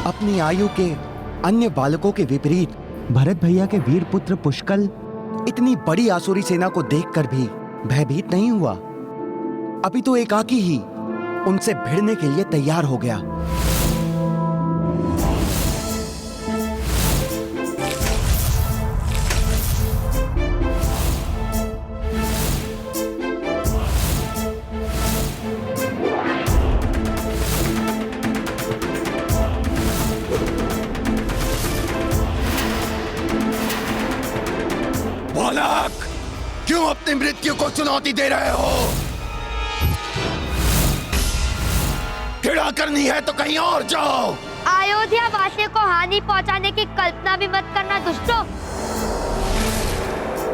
अपनी आयु के अन्य बालकों के विपरीत भरत भैया के वीर पुत्र पुष्कल इतनी बड़ी आसुरी सेना को देखकर भी भयभीत नहीं हुआ। अभी तो एकाकी ही उनसे भिड़ने के लिए तैयार हो गया। बालक, क्यों अपनी मृत्यु को चुनौती दे रहे हो? खिड़ा करनी है तो कहीं और जाओ। अयोध्या वासियों को हानि पहुंचाने की कल्पना भी मत करना दुष्टों।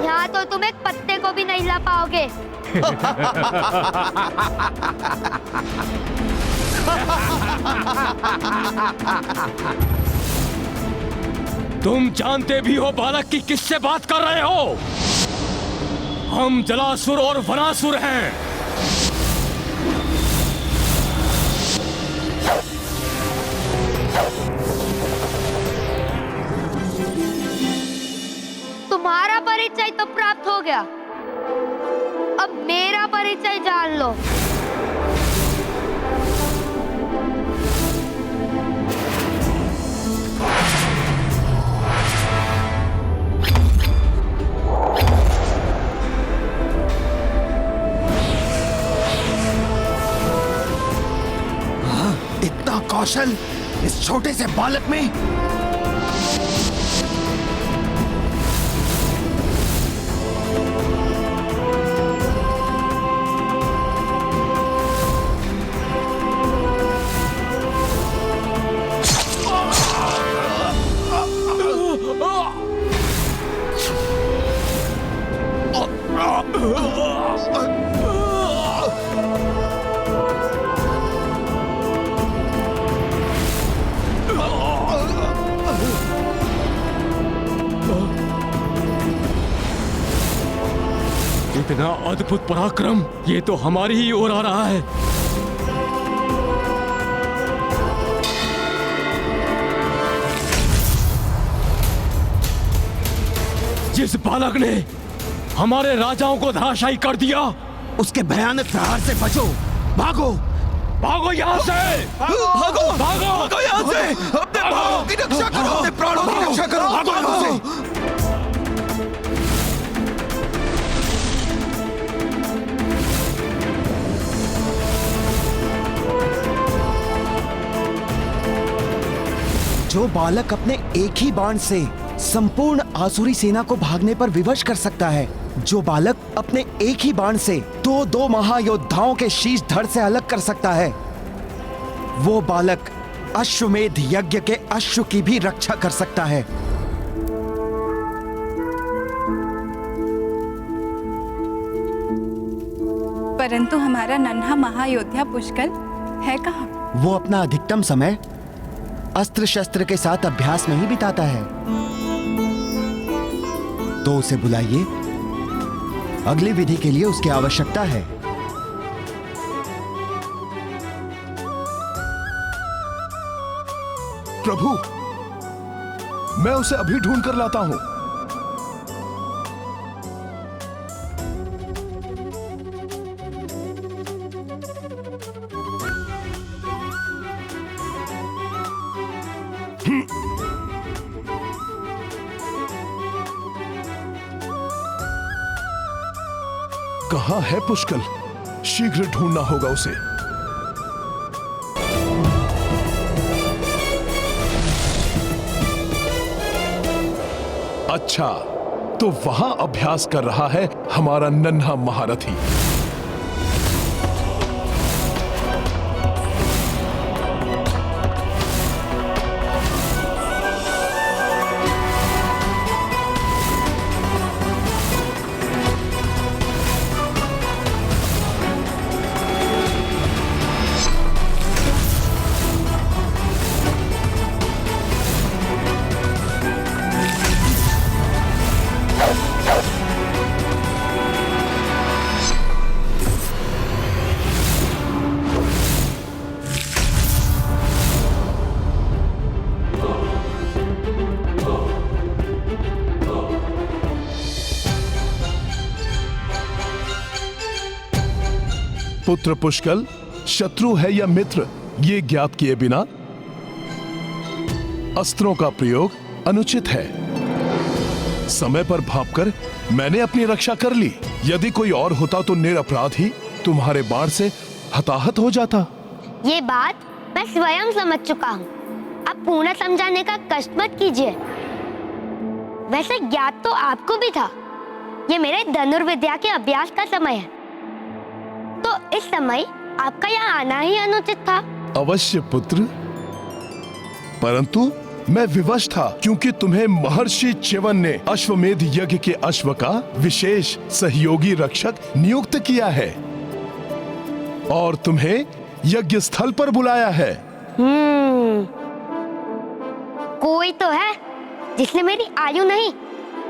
यहाँ तो तुम एक पत्ते को भी नहीं ला पाओगे। तुम जानते भी हो बालक की किससे बात कर रहे हो? हम जलासुर और वनासुर हैं। तुम्हारा परिचय तो प्राप्त हो गया, अब मेरा परिचय जान लो। इतना कौशल इस छोटे से बालक में? इतना अद्भुत पराक्रम ये तो हमारी ही ओर आ रहा है। जिस बालक ने हमारे राजाओं को धराशायी कर दिया, उसके भयानक प्रहार से बचो। भागो भागो यहाँ से, भागो भागो भागो यहाँ से। अपने प्राणों की रक्षा करो, अपने प्राणों की रक्षा करो। भागो यहाँ से। जो बालक अपने एक ही बाण से संपूर्ण आसुरी सेना को भागने पर विवश कर सकता है, जो बालक अपने एक ही बाण से दो महायोद्धाओं के शीश धड़ से अलग कर सकता है, वो बालक अश्वमेध यज्ञ के अश्व की भी रक्षा कर सकता है। परंतु हमारा नन्हा महायोद्धा पुष्कल है कहाँ? वो अपना अधिकतम समय अस्त्र शस्त्र के साथ अभ्यास में ही बिताता है। तो उसे बुलाइए, अगली विधि के लिए उसकी आवश्यकता है। प्रभु, मैं उसे अभी ढूंढ कर लाता हूं। कहां है पुष्कल? शीघ्र ढूंढना होगा उसे। अच्छा, तो वहां अभ्यास कर रहा है हमारा नन्हा महारथी। पुत्र पुष्कल शत्रु है या मित्र, ये ज्ञात किए बिना अस्त्रों का प्रयोग अनुचित है। समय पर भांपकर मैंने अपनी रक्षा कर ली। यदि कोई और होता तो निरपराध ही तुम्हारे बाण से हताहत हो जाता। ये बात मैं स्वयं समझ चुका हूँ। अब पूर्ण समझाने का कष्ट मत कीजिए। वैसे ज्ञात तो आपको भी था, ये मेरे धनुर्विद्या के अभ्यास का समय है, तो इस समय आपका यहाँ आना ही अनुचित था। अवश्य पुत्र, परंतु मैं विवश था क्योंकि तुम्हें महर्षि च्यवन ने अश्वमेध यज्ञ के अश्व का विशेष सहयोगी रक्षक नियुक्त किया है और तुम्हें यज्ञ स्थल पर बुलाया है। कोई तो है जिसने मेरी आयु नहीं,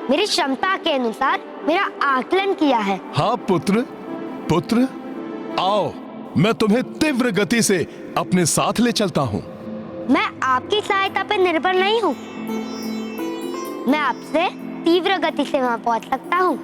मेरी क्षमता के अनुसार मेरा आकलन किया है। हाँ पुत्र, आओ, मैं तुम्हें तीव्र गति से अपने साथ ले चलता हूँ। मैं आपकी सहायता पर निर्भर नहीं हूँ, मैं आपसे तीव्र गति से वहां पहुंच सकता हूँ।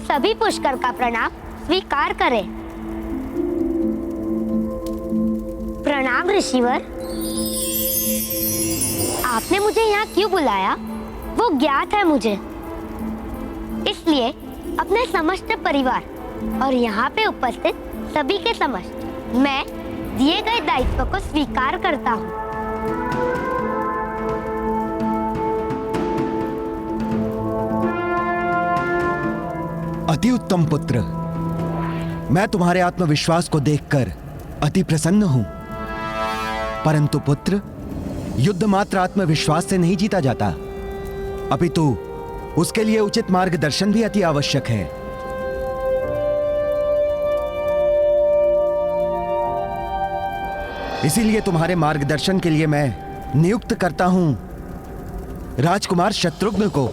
सभी पुष्कर का प्रणाम स्वीकार करें। प्रणाम ऋषिवर। आपने मुझे यहाँ क्यों बुलाया वो ज्ञात है मुझे, इसलिए अपने समस्त परिवार और यहाँ पे उपस्थित सभी के समक्ष मैं दिए गए दायित्व को स्वीकार करता हूँ। अति उत्तम पुत्र, मैं तुम्हारे आत्मविश्वास को देखकर अति प्रसन्न हूं। परंतु पुत्र, युद्ध मात्र आत्मविश्वास से नहीं जीता जाता, अपितु उसके लिए उचित मार्गदर्शन भी अति आवश्यक है। इसीलिए तुम्हारे मार्गदर्शन के लिए मैं नियुक्त करता हूं राजकुमार शत्रुघ्न को।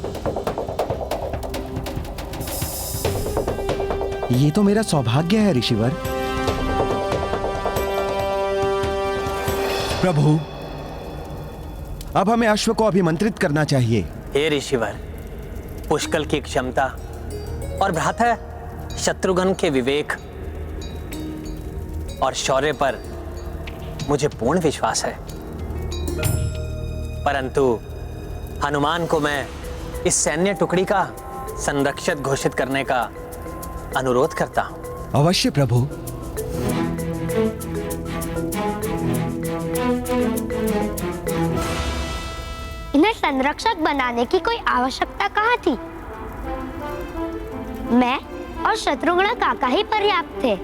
ये तो मेरा सौभाग्य है ऋषिवर। प्रभु, अब हमें अश्व को अभिमंत्रित करना चाहिए। हे ऋषिवर, पुष्कल की क्षमता और भ्राता शत्रुघ्न के विवेक और शौर्य पर मुझे पूर्ण विश्वास है, परंतु हनुमान को मैं इस सैन्य टुकड़ी का संरक्षक घोषित करने का अनुरोध करता हूं। अवश्य प्रभु। इन्हें संरक्षक बनाने की कोई आवश्यकता कहाँ थी? मैं और शत्रुघ्न काका ही पर्याप्त थे।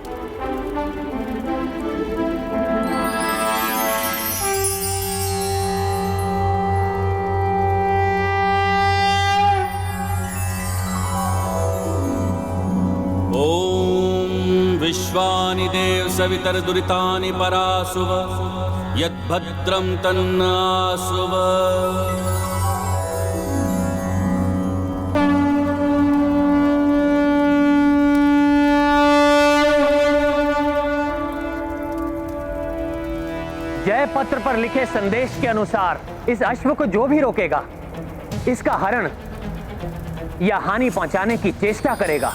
विश्वानि देव सवितर दुरितानि परासुव यद्भद्रं तन्नासुव। जय पत्र पर लिखे संदेश के अनुसार इस अश्व को जो भी रोकेगा, इसका हरण या हानि पहुंचाने की चेष्टा करेगा,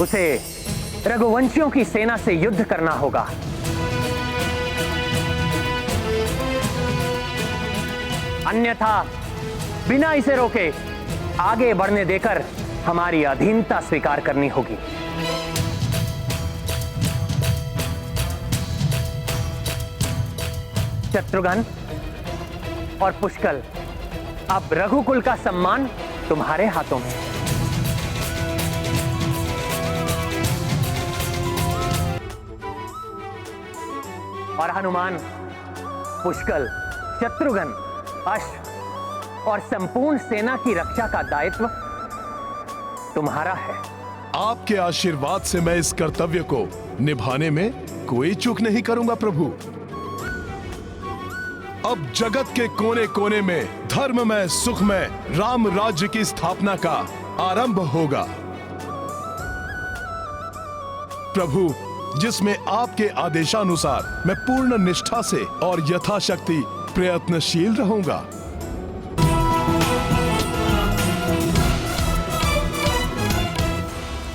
उसे रघुवंशियों की सेना से युद्ध करना होगा। अन्यथा बिना इसे रोके आगे बढ़ने देकर हमारी अधीनता स्वीकार करनी होगी। शत्रुघ्न और पुष्कल, अब रघुकुल का सम्मान तुम्हारे हाथों में। और हनुमान, पुष्कल, शत्रुघ्न, अश्व और संपूर्ण सेना की रक्षा का दायित्व तुम्हारा है। आपके आशीर्वाद से मैं इस कर्तव्य को निभाने में कोई चूक नहीं करूंगा प्रभु। अब जगत के कोने कोने में धर्ममय सुखमय राम राज्य की स्थापना का आरंभ होगा। प्रभु, जिसमें आपके आदेशानुसार मैं पूर्ण निष्ठा से और यथाशक्ति प्रयत्नशील रहूंगा।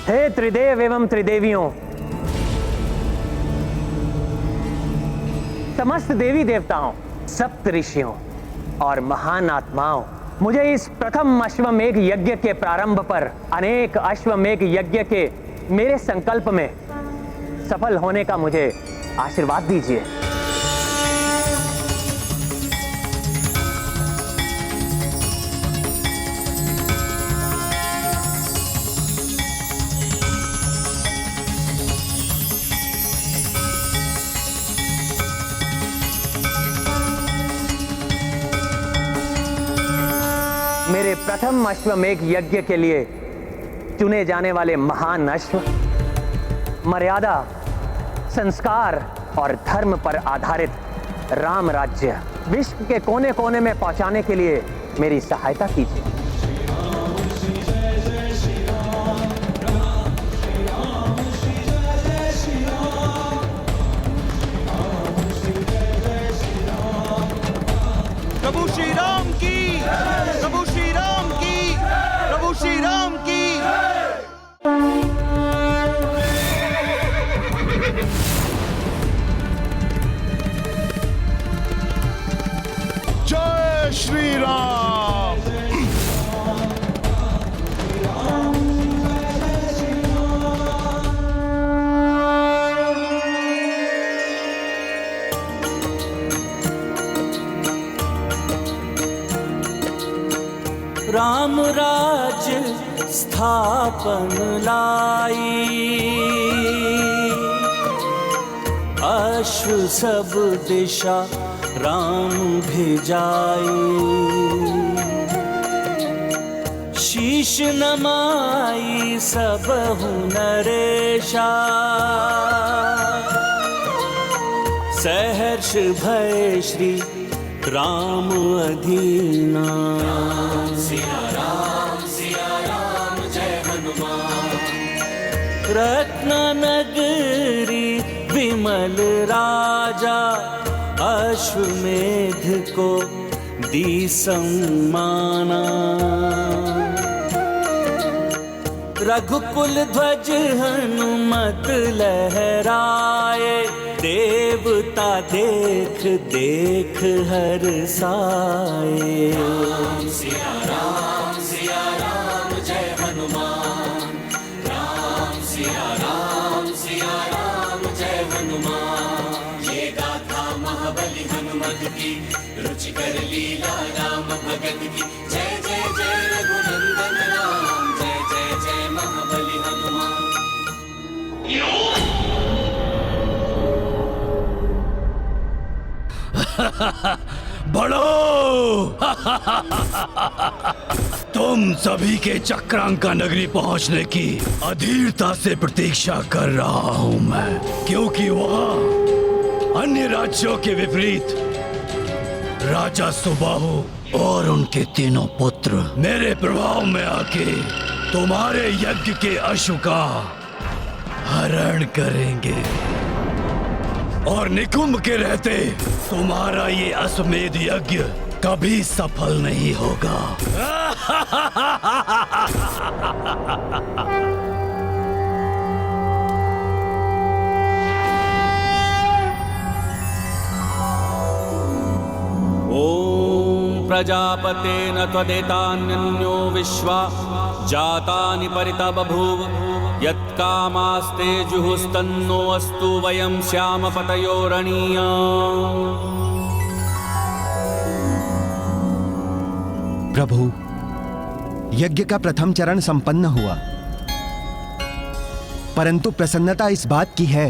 हे त्रिदेव एवं त्रिदेवियों, समस्त देवी देवताओं, सप्त ऋषियों और महान आत्माओं, मुझे इस प्रथम अश्वमेघ यज्ञ के प्रारंभ पर अनेक अश्वमेघ यज्ञ के मेरे संकल्प में सफल होने का मुझे आशीर्वाद दीजिए। मेरे प्रथम अश्वमेघ यज्ञ के लिए चुने जाने वाले महान अश्व मर्यादा, संस्कार और धर्म पर आधारित राम राज्य विश्व के कोने कोने में पहुंचाने के लिए मेरी सहायता कीजिए। प्रभु श्री राम की, प्रभु श्री राम की, प्रभु श्री राम की। जय श्री राम। राम राज्य स्थापन लाई, अश्व सब दिशा राम भेजाई। शीश नमाई सब नरेशा, सहर्ष भय श्री राम अधीना। सिया राम जय हनुमान। रत्न नगरी विमल राजा, अश्वमेध को दी सम्माना। रघुकुल ध्वज हनुमत लहराए, देवता देख देख हर्षाए। सिया राम जय हनुमान। राम सिया राम जय हनुमान। ये गाथा महाबली हनुमत की, रुचिकर लीला राम भगत की। जय जय जय रघुनंदन राम, जय जय जय महाबली हनुमान। बड़ो तुम सभी के चक्रांका नगरी पहुंचने की अधीरता से प्रतीक्षा कर रहा हूं मैं, क्योंकि वहां अन्य राज्यों के विपरीत राजा सुबाहु और उनके तीनों पुत्र मेरे प्रभाव में आके तुम्हारे यज्ञ के अश्व का हरण करेंगे, और निकुंभ के रहते तुम्हारा ये अश्वमेध यज्ञ कभी सफल नहीं होगा। ओम प्रजापते न त्वदेतान्यो विश्वा जातानि परिता बभूव यत्कामास्ते जुहुस्तन्नो अस्तु वयं श्याम पतयोरणीया। प्रभु, यज्ञ का प्रथम चरण संपन्न हुआ, परंतु प्रसन्नता इस बात की है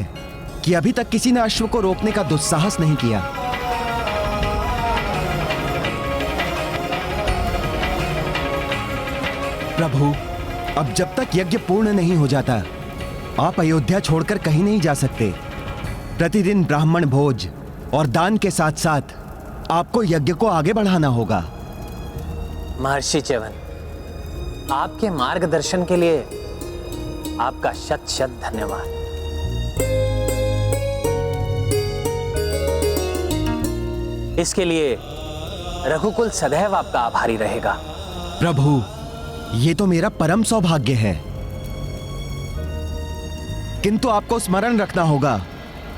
कि अभी तक किसी ने अश्व को रोकने का दुस्साहस नहीं किया। प्रभु, अब जब तक यज्ञ पूर्ण नहीं हो जाता, आप अयोध्या छोड़कर कहीं नहीं जा सकते। प्रतिदिन ब्राह्मण भोज और दान के साथ साथ आपको यज्ञ को आगे बढ़ाना होगा। महर्षि च्यवन, आपके मार्गदर्शन के लिए आपका शत शत धन्यवाद। इसके लिए रघुकुल सदैव आपका आभारी रहेगा। प्रभु, ये तो मेरा परम सौभाग्य है, किंतु आपको स्मरण रखना होगा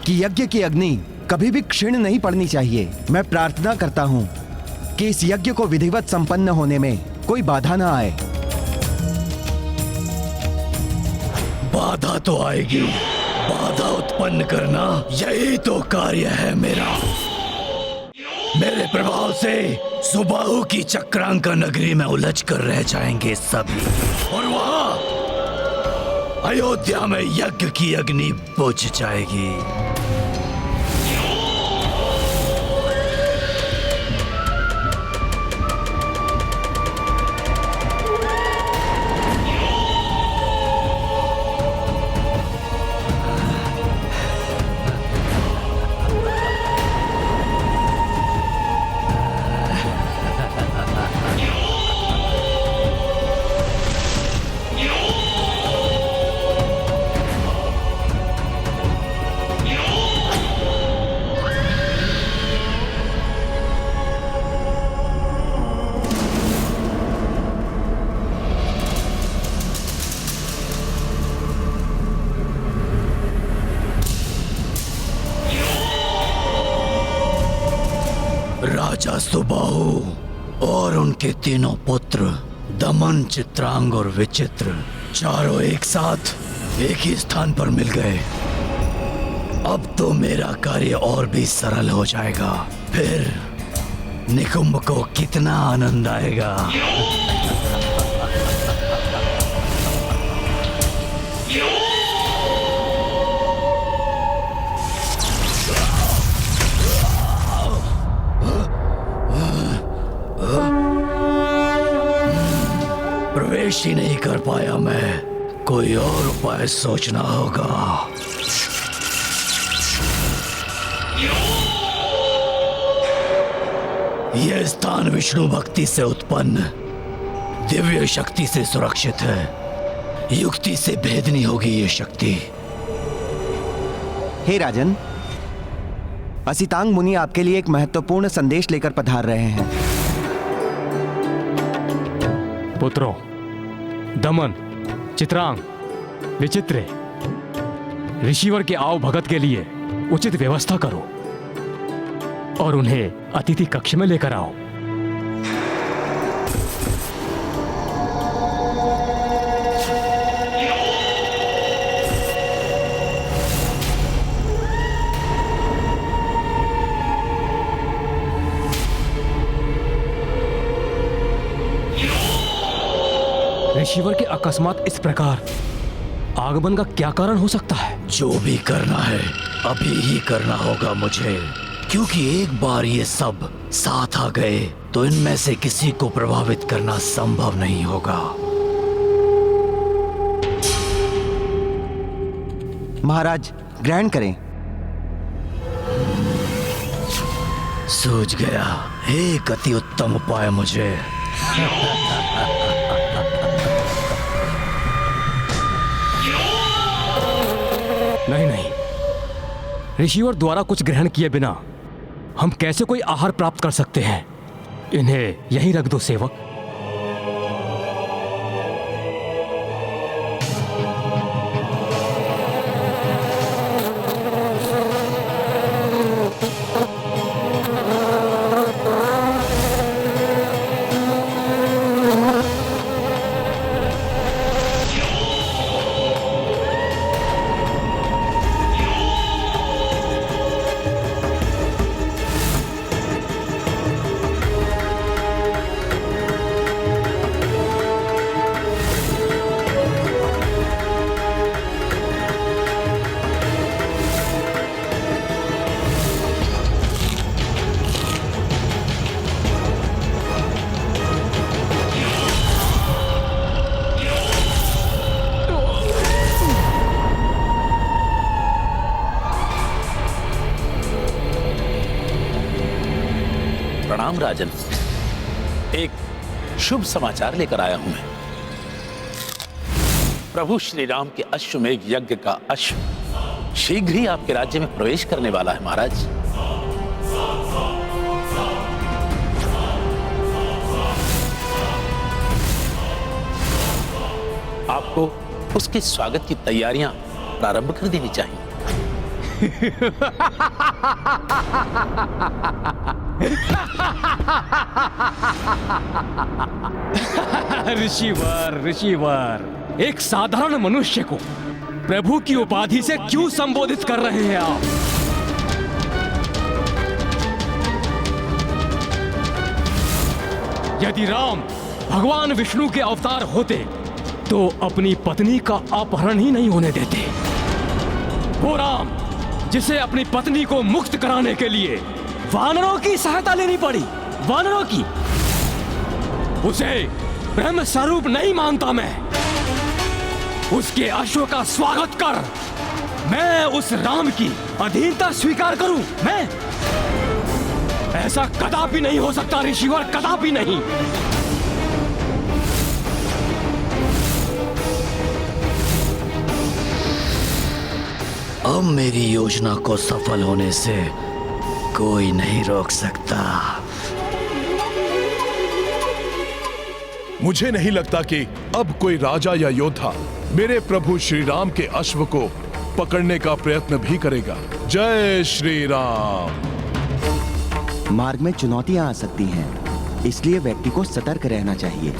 कि यज्ञ की अग्नि कभी भी क्षीण नहीं पड़नी चाहिए। मैं प्रार्थना करता हूं कि इस यज्ञ को विधिवत संपन्न होने में कोई बाधा ना आए। बाधा तो आएगी, बाधा उत्पन्न करना यही तो कार्य है मेरा। मेरे प्रभाव से सुबाहु की चक्रांका नगरी में उलझ कर रह जाएंगे सभी, और वहां अयोध्या में यज्ञ की अग्नि बुझ जाएगी। राजा सुबाहु और उनके तीनों पुत्र दमन, चित्रांग और विचित्र चारों एक साथ एक ही स्थान पर मिल गए। अब तो मेरा कार्य और भी सरल हो जाएगा। फिर निकुंभ को कितना आनंद आएगा। प्रवेश ही नहीं कर पाया मैं, कोई और उपाय सोचना होगा। यह स्थान विष्णु भक्ति से उत्पन्न दिव्य शक्ति से सुरक्षित है। युक्ति से भेदनी होगी ये शक्ति। हे राजन, असितांग मुनि आपके लिए एक महत्वपूर्ण संदेश लेकर पधार रहे हैं। पुत्रों, दमन, चित्रांग, विचित्र, ऋषिवर के आव भगत के लिए उचित व्यवस्था करो और उन्हें अतिथि कक्ष में लेकर आओ। ऋषिवर के अकस्मात इस प्रकार आगमन का क्या कारण हो सकता है? जो भी करना है अभी ही करना होगा मुझे, क्योंकि एक बार ये सब साथ आ गए तो इनमें से किसी को प्रभावित करना संभव नहीं होगा। महाराज, ग्रहण करें। सूझ गया, एक अति उत्तम उपाय मुझे। नहीं नहीं, ऋषिवर द्वारा कुछ ग्रहण किए बिना हम कैसे कोई आहार प्राप्त कर सकते हैं? इन्हें यहीं रख दो सेवक। प्रणाम राजन। एक शुभ समाचार लेकर आया हूं मैं। प्रभु श्री राम के अश्वमेध यज्ञ का अश्व शीघ्र ही आपके राज्य में प्रवेश करने वाला है महाराज। आपको उसके स्वागत की तैयारियां प्रारंभ कर देनी चाहिए। ऋषिवर, एक साधारण मनुष्य को प्रभु की उपाधि से क्यों संबोधित कर रहे हैं आप? यदि राम भगवान विष्णु के अवतार होते तो अपनी पत्नी का अपहरण ही नहीं होने देते। वो राम जिसे अपनी पत्नी को मुक्त कराने के लिए वानरों की सहायता लेनी पड़ी, वानरों की, उसे ब्रह्म स्वरूप नहीं मानता मैं। उसके अश्व का स्वागत कर, मैं उस राम की अधीनता स्वीकार करूं। मैं ऐसा कदापि नहीं हो सकता ऋषिवर, कदापि नहीं। अब मेरी योजना को सफल होने से कोई नहीं रोक सकता। मुझे नहीं लगता कि अब कोई राजा या योद्धा मेरे प्रभु श्री राम के अश्व को पकड़ने का प्रयत्न भी करेगा। जय श्री राम। मार्ग में चुनौतियां आ सकती हैं, इसलिए व्यक्ति को सतर्क रहना चाहिए।